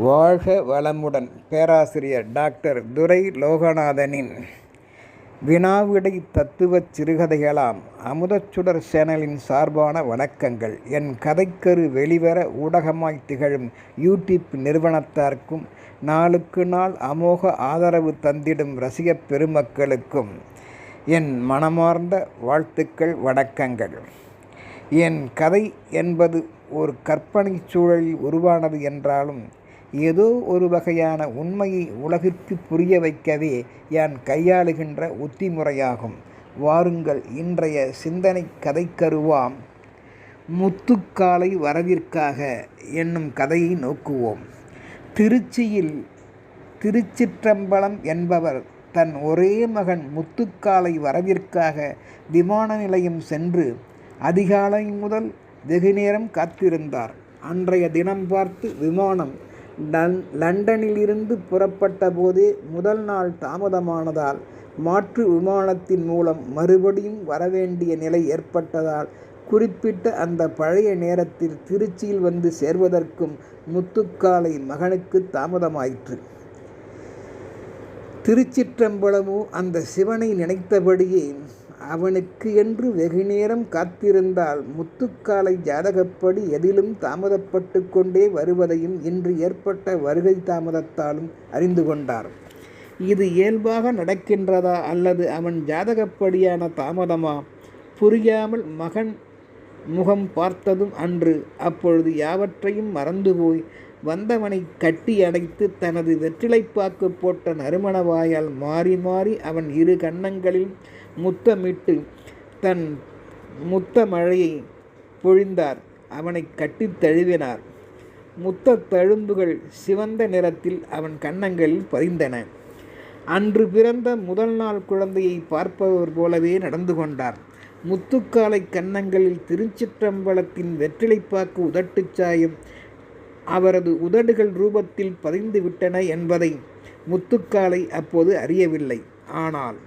வாழ்க வளமுடன். பேராசிரியர் டாக்டர் துரை லோகநாதனின் வினாவிடை தத்துவச் சிறுகதைகளாம் அமுதச்சுடர் சேனலின் சார்பான வணக்கங்கள். என் கதைக்கரு வெளிவர ஊடகமாய் திகழும் யூடியூப் நிறுவனத்தார்க்கும் நாளுக்கு நாள் அமோக ஆதரவு தந்திடும் ரசிகப் பெருமக்களுக்கும் என் மனமார்ந்த வாழ்த்துக்கள், வணக்கங்கள். என் கதை என்பது ஒரு கற்பனை சூழலில் உருவானது என்றாலும் ஏதோ ஒரு வகையான உண்மையை உலகிற்கு புரிய வைக்கவே யான் கையாளுகின்ற உத்திமுறையாகும். வாருங்கள், இன்றைய சிந்தனை கதைக்கருவாம் முத்துக்காலை வரவிற்காக என்னும் கதையை நோக்குவோம். திருச்சியில் திருச்சிற்றம்பலம் என்பவர் தன் ஒரே மகன் முத்துக்காலை வரவிற்காக விமான நிலையம் சென்று அதிகாலை முதல் வெகுநேரம் காத்திருந்தார். அன்றைய தினம் பார்த்து விமானம் லண்டனிலிருந்து புறப்பட்ட போதே முதல் நாள் தாமதமானதால் மாற்று விமானத்தின் மூலம் மறுபடியும் வரவேண்டிய நிலை ஏற்பட்டதால் குறிப்பிட்ட அந்த பழைய நேரத்தில் திருச்சியில் வந்து சேர்வதற்கும் முத்துக்காலை மகனுக்கு தாமதமாயிற்று. திருச்சிற்றம்பலமோ அந்த சிவனை நினைத்தபடியே அவனுக்கு என்று வெகுநேரம் காத்திருந்தால் முத்துக்காலை ஜாதகப்படி எதிலும் தாமதப்பட்டு கொண்டே வருவதையும் இன்று ஏற்பட்ட வருகை தாமதத்தாலும் அறிந்து கொண்டார். இது இயல்பாக நடக்கின்றதா அல்லது அவன் ஜாதகப்படியான தாமதமா? புரியாமல் மகன் முகம் பார்த்ததும் அன்று அப்பொழுது யாவற்றையும் மறந்து போய் வந்தவனை கட்டி அடைத்து தனது வெற்றிலைப்பாக்கு போட்ட நறுமணவாயால் மாறி மாறி அவன் இரு கன்னங்களில் முத்தமிட்டு தன் முத்த மழையை பொழிந்தார். அவனை கட்டி தழுவினார். முத்த தழும்புகள் சிவந்த நிறத்தில் அவன் கன்னங்களில் பதிந்தன. அன்று பிறந்த முதல் நாள் குழந்தையை பார்ப்பவர் போலவே நடந்து கொண்டார். முத்துக்காலை கன்னங்களில் திருச்சிற்றம்பலத்தின் வெற்றிலைப்பாக்கு உதட்டுச் சாயம் அவரது உதடுகள் ரூபத்தில் பதிந்து விட்டன என்பதை முத்துக்காலை அப்போது அறியவில்லை. ஆனால்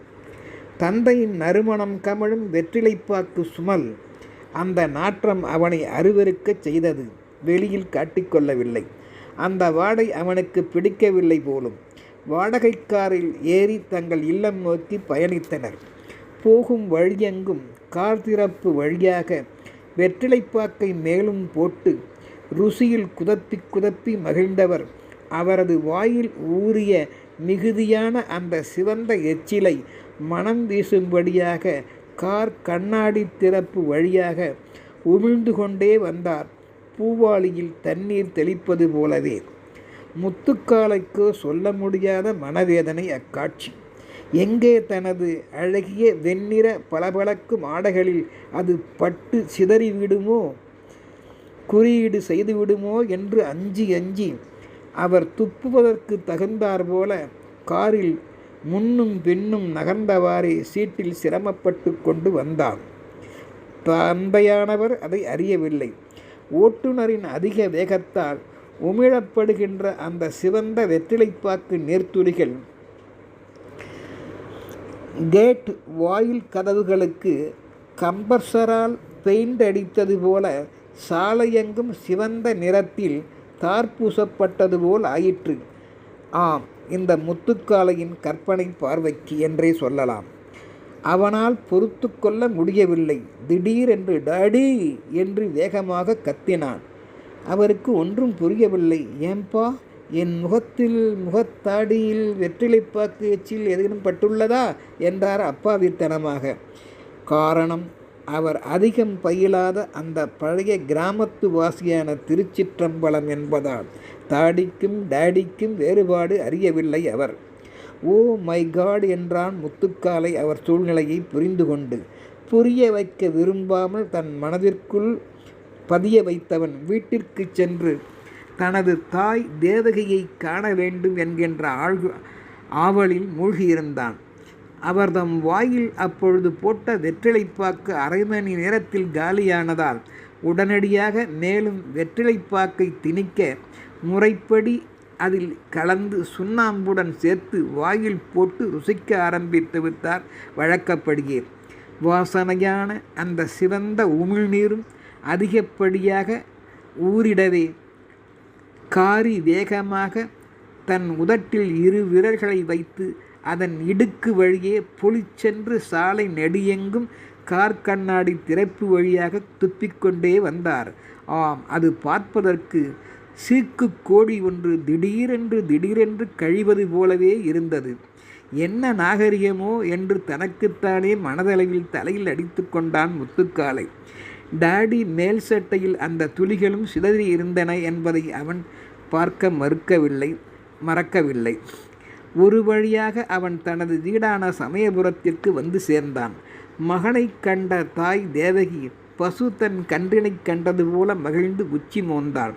தந்தையின் நறுமணம் கமழும் வெற்றிலைப்பாக்கு சுமல் அந்த நாற்றம் அவனை அருவருக்கச் செய்தது. வெளியில் காட்டிக்கொள்ளவில்லை. அந்த வாடை அவனுக்கு பிடிக்கவில்லை போலும். வாடகைக்காரில் ஏறி தங்கள் இல்லம் நோக்கி பயணித்தனர். போகும் வழியெங்கும் கார் திறப்பு வழியாக வெற்றிலைப்பாக்கை மேலும் போட்டு ருசியில் குதப்பி குதப்பி மகிழ்ந்தவர் அவரது வாயில் ஊறிய மிகுதியான அந்த சிவந்த எச்சிலை மனம் வீசும்படியாக கார் கண்ணாடி திறப்பு வழியாக உமிழ்ந்து கொண்டே வந்தார். பூவாளியில் தண்ணீர் தெளிப்பது போலவே. முத்துக்காலைக்கு சொல்ல முடியாத மனவேதனை அக்காட்சி. எங்கே தனது அழகிய வெண்ணிற பளபளக்கும் ஆடைகளில் அது பட்டு சிதறிவிடுமோ, குறியீடு செய்துவிடுமோ என்று அஞ்சி அஞ்சி அவர் துப்புவதற்கு தகுந்தார் போல காரில் முன்னும் பின்னும் நகர்ந்தவாறே சீட்டில் சிரமப்பட்டு கொண்டு வந்தார். தந்தையானவர் அதை அறியவில்லை. ஓட்டுநரின் அதிக வேகத்தால் உமிழப்படுகின்ற அந்த சிவந்த வெற்றிலைப்பாக்கு நேர்த்துளிகள் கேட் வாயில் கதவுகளுக்கு கம்பர்சரால் பெயிண்ட் அடித்தது போல சாலையெங்கும் சிவந்த நிறத்தில் தார்பூசப்பட்டது போல் ஆயிற்று. ஆம், இந்த முத்துக்காலையின் கற்பனை பார்வைக்கு என்றே சொல்லலாம். அவனால் பொறுத்து கொள்ள முடியவில்லை. திடீரென்று டாடி என்று வேகமாக கத்தினான். அவருக்கு ஒன்றும் புரியவில்லை. ஏன்பா, என் முகத்தாடியில் வெற்றிலைப்பாக்கு எச்சில் எதுவும் பட்டுள்ளதா என்றார் அப்பாவித்தனமாக. காரணம், அவர் அதிகம் பயிலாத அந்த பழைய கிராமத்து வாசியான திருச்சிற்றம்பலம் என்பதால் தாடிக்கும் டாடிக்கும் வேறுபாடு அறியவில்லை அவர். ஓ மை காட் என்றான் முத்துக்காலை அவர் சூழ்நிலையை புரிந்து கொண்டு. புரிய வைக்க விரும்பாமல் தன் மனதிற்குள் பதிய வைத்தவன் வீட்டிற்கு சென்று தனது தாய் தேவகியை காண வேண்டும் என்கின்ற ஆவலில் மூழ்கியிருந்தான். அவர்தம் வாயில் அப்பொழுது போட்ட வெற்றிலைப்பாக்கு அரை மணி நேரத்தில் காலியானதால் உடனடியாக மேலும் வெற்றிலைப்பாக்கை திணிக்க முறைப்படி அதில் கலந்து சுண்ணாம்புடன் சேர்த்து வாயில் போட்டு ருசிக்க ஆரம்பித்து விட்டார் வழக்கப்படியே. வாசனையான அந்த சிவந்த உமிழ்நீரும் அதிகப்படியாக ஊறிடவே காரி வேகமாக தன் உதட்டில் இரு விரல்களை வைத்து அதன் இடுக்கு வழியே பொலிச்சென்று சாலை நெடியெங்கும் கார் கண்ணாடி திறப்பு வழியாக துப்பிக்கொண்டே வந்தார். ஆம், அது பார்ப்பதற்கு சீக்கு கோழி ஒன்று திடீரென்று கழிவது போலவே இருந்தது. என்ன நாகரிகமோ என்று தனக்குத்தானே மனதளவில் தலையில் அடித்து கொண்டான் முத்துக்காலை. டாடி மேல் சட்டையில் அந்த துளிகளும் சிதறி இருந்தன என்பதை அவன் பார்க்க மறக்கவில்லை. ஒரு வழியாக அவன் தனது வீடான சமயபுரத்திற்கு வந்து சேர்ந்தான். மகனை கண்ட தாய் தேவகி பசு தன் கன்றினைக் கண்டது போல மகிழ்ந்து உச்சி மோந்தாள்.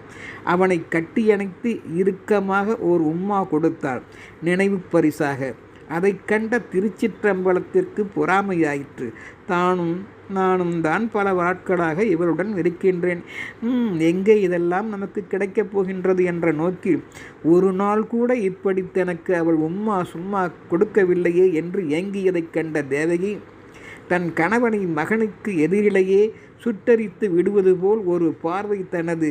அவனை கட்டியணைத்து இறுக்கமாக ஓர் உம்மா கொடுத்தாள் நினைவு பரிசாக. அதை கண்ட திருச்சிற்றம்பலத்திற்கு பொறாமையாயிற்று. நானும் தான் பல நாட்களாக இவருடன் இருக்கின்றேன். எங்கே இதெல்லாம் நமக்கு கிடைக்கப் போகின்றது என்ற நோக்கில் ஒரு நாள் கூட இப்படி தனக்கு அவள் உம்மா சும்மா கொடுக்கவில்லையே என்று ஏங்கியதைக் கண்ட தேவகி தன் கணவனை மகனுக்கு எதிரிலேயே சுட்டரித்து விடுவது போல் ஒரு பார்வை தனது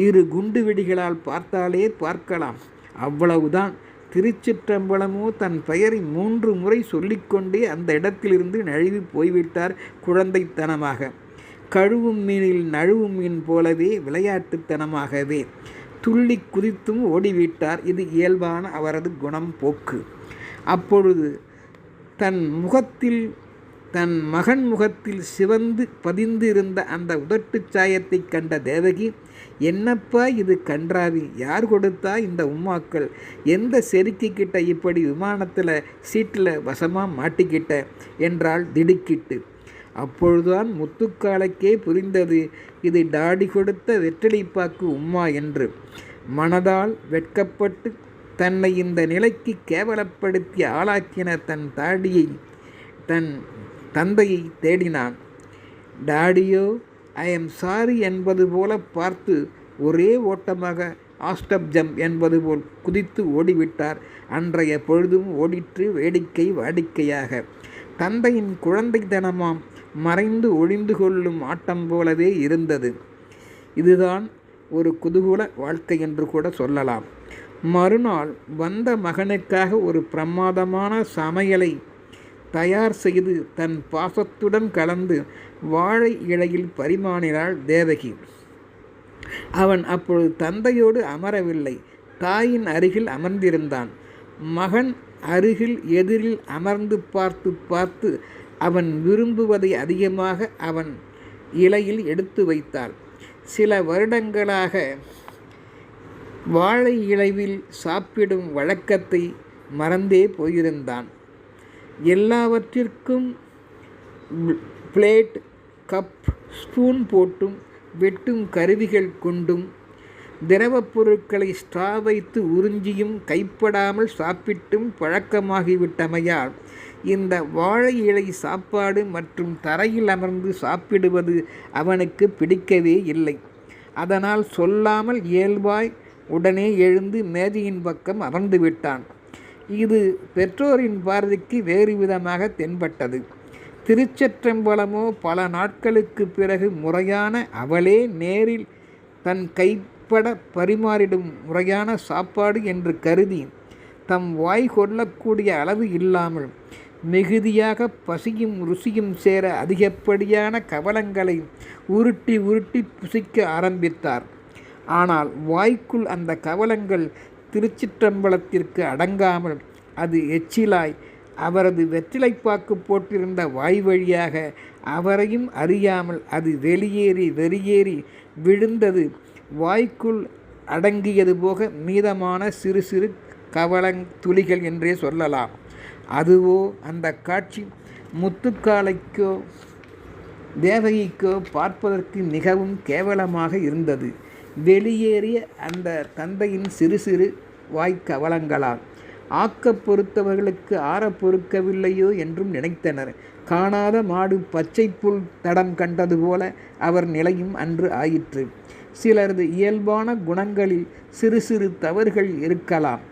இரு குண்டு வெடிகளால் பார்த்தாலே பார்க்கலாம். அவ்வளவுதான். திருச்சிற்றம்பலமோ தன் பெயரை 3 முறை சொல்லிக்கொண்டே அந்த இடத்திலிருந்து நழுவி போய்விட்டார் குழந்தைத்தனமாக. கழுவும் மீனில் நழுவும் மீன் போலவே விளையாட்டுத்தனமாகவே துள்ளி குதித்தும் ஓடிவிட்டார். இது இயல்பான அவரது குணம் போக்கு. அப்பொழுது தன் மகன் முகத்தில் சிவந்து பதிந்து இருந்த அந்த உதட்டுச் சாயத்தை கண்ட தேவகி, என்னப்பா இது கன்றாவி, யார் கொடுத்தா இந்த உம்மாக்கள், எந்த செருக்கிக்கிட்ட இப்படி விமானத்தில் சீட்டில் வசமாக மாட்டிக்கிட்ட என்றாள் திடுக்கிட்டு. அப்பொழுதுதான் முத்துக்காலைக்கே புரிந்தது இது டாடி கொடுத்த வெற்றிலைப்பாக்கு உம்மா என்று. மனதால் வெட்கப்பட்டு தன்னை இந்த நிலைக்கு கேவலப்படுத்தி ஆளாக்கின தன் தந்தையை தேடினான். டாடியோ ஐ எம் சாரி என்பது போல பார்த்து ஒரே ஓட்டமாக ஆஸ்டப் ஜம்ப் என்பது போல் குதித்து ஓடிவிட்டார். அன்றைய பொழுதும் ஓடிற்று வேடிக்கை வாடிக்கையாக. தந்தையின் குழந்தைத்தனமாம் மறைந்து ஒளிந்து கொள்ளும் ஆட்டம் போலவே இருந்தது. இதுதான் ஒரு குதூகல வாழ்க்கை என்று கூட சொல்லலாம். மறுநாள் வந்த மகனுக்காக ஒரு பிரமாதமான சமையலை தயார் செய்து தன் பாசத்துடன் கலந்து வாழை இலையில் பரிமாறினாள் தேவகி. அவன் அப்பொழுது தந்தையோடு அமரவில்லை, தாயின் அருகில் அமர்ந்திருந்தான். மகன் அருகில் எதிரில் அமர்ந்து பார்த்து அவன் விரும்புவதை அதிகமாக அவன் இலையில் எடுத்து வைத்தாள். சில வருடங்களாக வாழை இலையில் சாப்பிடும் வழக்கத்தை மறந்தே போயிருந்தான். எல்லாவற்றிற்கும் பிளேட், கப், ஸ்பூன் போட்டும் வெட்டும் கருவிகள் கொண்டும் திரவப் பொருட்களை ஸ்ட்ரா வைத்து உறிஞ்சியும் கைப்படாமல் சாப்பிட்டும் பழக்கமாகிவிட்டமையால் இந்த வாழை இலை சாப்பாடு மற்றும் தரையில் அமர்ந்து சாப்பிடுவது அவனுக்கு பிடிக்கவே இல்லை. அதனால் சொல்லாமல் இயல்பாய் உடனே எழுந்து மேஜையின் பக்கம் அமர்ந்து விட்டான். இது பெற்றோரின் பார்வைக்கு வேறு விதமாக தென்பட்டது. திருச்சிற்றம்பலமோ பல நாட்களுக்கு பிறகு முறையான, அவளே நேரில் தன் கைப்பட பரிமாறிடும் முறையான சாப்பாடு என்று கருதி தம் வாய் கொள்ளக்கூடிய அளவு இல்லாமல் மிகுதியாக பசியும் ருசியும் சேர அதிகப்படியான கவலங்களை உருட்டி புசிக்க ஆரம்பித்தார். ஆனால் வாய்க்குள் அந்த கவலங்கள் திருச்சிற்றம்பலத்திற்கு அடங்காமல் அது எச்சிலாய் அவரது வெற்றிலைப்பாக்கு போட்டிருந்த வாய் வழியாக அவரையும் அறியாமல் அது வெளியேறி விழுந்தது. வாய்க்குள் அடங்கியது போக மீதமான சிறு சிறு கவலத்துளிகள் என்றே சொல்லலாம். அதுவோ அந்த காட்சி முத்துக்காலைக்கோ தேவகிக்கோ பார்ப்பதற்கு மிகவும் கேவலமாக இருந்தது. வெளியேறிய அந்த தந்தையின் சிறு சிறு வாய்க்கவலங்களால் ஆக்க பொறுத்தவர்களுக்கு ஆற பொறுக்கவில்லையோ என்றும் நினைத்தனர். காணாத மாடு பச்சை புல் தடம் கண்டது போல அவர் நிலையும் அன்று ஆயிற்று. சிலரது இயல்பான குணங்களில் சிறு சிறு தவறுகள் இருக்கலாம்.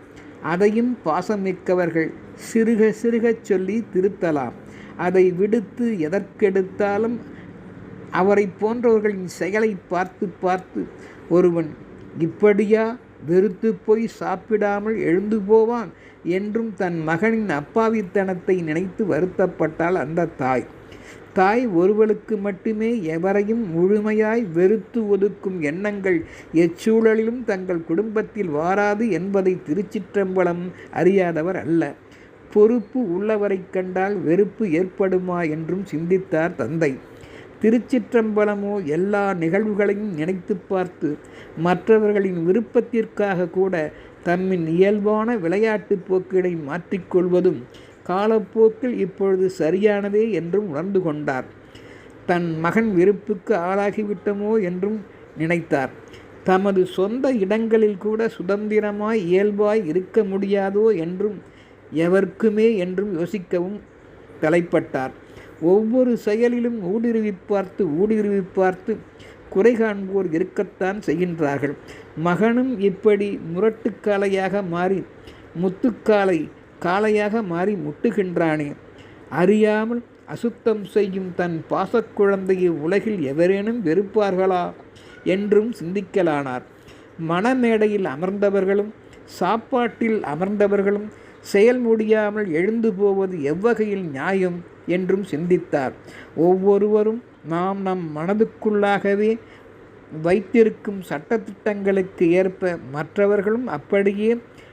அதையும் பாசமிக்கவர்கள் சிறுக சொல்லி திருத்தலாம். அதை விடுத்து எதற்கெடுத்தாலும் அவரை போன்றவர்களின் செயலை பார்த்து ஒருவன் இப்படியா வெறுத்து போய் சாப்பிடாமல் எழுந்து போவான் என்றும் தன் மகனின் அப்பாவித்தனத்தை நினைத்து வருத்தப்பட்டாள் அந்த தாய். தாய் ஒருவளுக்கு மட்டுமே எவரையும் முழுமையாய் வெறுத்து ஒதுக்கும் எண்ணங்கள் எச்சூழலிலும் தங்கள் குடும்பத்தில் வாராது என்பதை திருச்சிற்றம்பலம் அறியாதவர் அல்ல. பொறுப்பு உள்ளவரை கண்டால் வெறுப்பு ஏற்படுமா என்றும் சிந்தித்தார் தந்தை. திருச்சிற்றம்பலமோ எல்லா நிகழ்வுகளையும் நினைத்து பார்த்து மற்றவர்களின் விருப்பத்திற்காக கூட தம்மின் இயல்பான விளையாட்டு போக்கினை மாற்றிக்கொள்வதும் காலப்போக்கில் இப்பொழுது சரியானதே என்றும் உணர்ந்து கொண்டார். தன் மகன் வெறுப்புக்கு ஆளாகிவிட்டமோ என்றும் நினைத்தார். தமது சொந்த இடங்களில் கூட சுதந்திரமாய் இயல்பாய் இருக்க முடியாதோ என்றும் எவர்க்குமே என்றும் யோசிக்கவும் தலைப்பட்டார். ஒவ்வொரு செயலிலும் ஊடுருவி பார்த்து குறை காண்போர் இருக்கத்தான் செய்கின்றார்கள். மகனும் இப்படி முரட்டுக்காளையாக மாறி காளையாக மாறி முட்டுகின்றானே, அறியாமல் அசுத்தம் செய்யும் தன் பாசக்குழந்தையை உலகில் எவரேனும் வெறுப்பார்களா என்றும் சிந்திக்கலானார். மணமேடையில் அமர்ந்தவர்களும் சாப்பாட்டில் அமர்ந்தவர்களும் செயல் முடியாமல் எழுந்து போவது எவ்வகையில் நியாயம் என்றும் சிந்தித்தார். ஒவ்வொருவரும் நாம் நம் மனதுக்குள்ளாகவே வைத்திருக்கும் சட்டத்திட்டங்களுக்கு ஏற்ப மற்றவர்களும் அப்படியே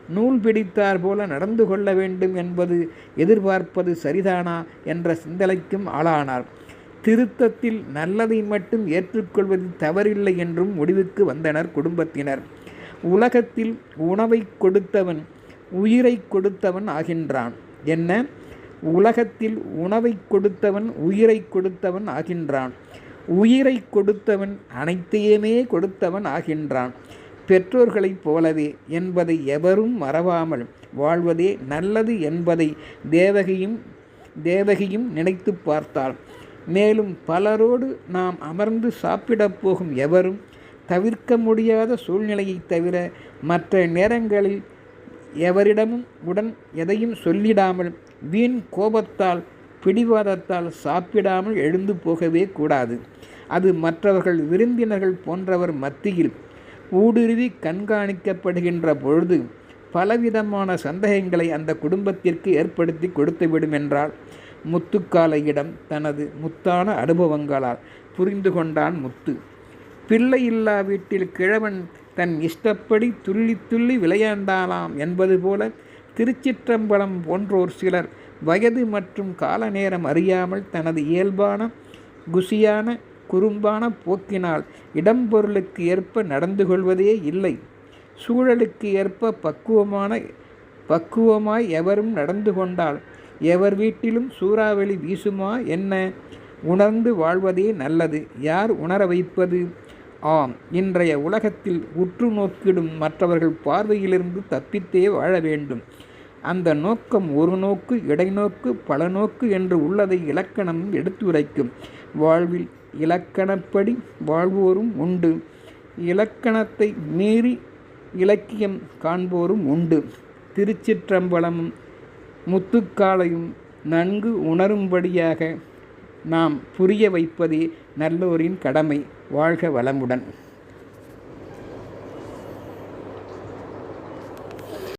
நூல் பிடித்தார் போல நடந்து கொள்ள வேண்டும் என்பது எதிர்பார்ப்பது சரிதானா என்ற சிந்தனைக்கும் ஆளானார். திருத்தத்தில் நல்லதை மட்டும் ஏற்றுக்கொள்வது தவறில்லை என்றும் முடிவுக்கு வந்தனர் குடும்பத்தினர். உலகத்தில் உணவை கொடுத்தவன் உயிரை கொடுத்தவன் ஆகின்றான். என்ன? உலகத்தில் உணவை கொடுத்தவன் உயிரை கொடுத்தவன் ஆகின்றான். உயிரை கொடுத்தவன் அனைத்தையுமே கொடுத்தவன் ஆகின்றான். பெற்றோர்களைப் போலவே என்பதை எவரும் மறவாமல் வாழ்வதே நல்லது என்பதை தேவகியும் நினைத்து பார்த்தாள். மேலும் பலரோடு நாம் அமர்ந்து சாப்பிடப் போகும் எவரும் தவிர்க்க முடியாத சூழ்நிலையைத் தவிர மற்ற நேரங்களில் எவரிடமும் உடன் எதையும் சொல்லிடாமல் வீண் கோபத்தால் பிடிவாதத்தால் சாப்பிடாமல் எழுந்து போகவே கூடாது. அது மற்றவர்கள் விருந்தினர்கள் போன்றவர் மத்தியில் ஊடுருவி கண்காணிக்கப்படுகின்ற பொழுது பலவிதமான சந்தேகங்களை அந்த குடும்பத்திற்கு ஏற்படுத்தி கொடுத்துவிடும் என்றால் முத்துக்காளையிடம் தனது முத்தான அனுபவங்களால் புரிந்து கொண்டான் முத்து. பிள்ளை இல்லா வீட்டில் கிழவன் தன் இஷ்டப்படி துள்ளி விளையாண்டாலாம் என்பது போல திருச்சிற்றம்பலம் போன்றோர் சிலர் வயது மற்றும் கால நேரம் அறியாமல் தனது இயல்பான குசியான குறும்பான போக்கினால் இடம்பொருளுக்கு ஏற்ப நடந்து கொள்வதே இல்லை. சூழலுக்கு ஏற்ப பக்குவமாய் எவரும் நடந்து கொண்டால் எவர் வீட்டிலும் சூறாவளி வீசுமா என்ன? உணர்ந்து வாழ்வதே நல்லது. யார் உணர வைப்பது? ஆம், இன்றைய உலகத்தில் உற்று நோக்கிடும் மற்றவர்கள் பார்வையிலிருந்து தப்பித்தே வாழ வேண்டும். அந்த நோக்கம் ஒரு நோக்கு, இடைநோக்கு, பல நோக்கு என்று உள்ளதை இலக்கணம் எடுத்துரைக்கும். வாழ்வில் இலக்கணப்படி வாழ்வோரும் உண்டு, இலக்கணத்தை மீறி இலக்கியம் காண்போரும் உண்டு. திருச்சிற்றம்பலமும் முத்துக்காளையும் நன்கு உணரும்படியாக நாம் புரிய வைப்பதே நல்லோரின் கடமை. வாழ்க வளமுடன்.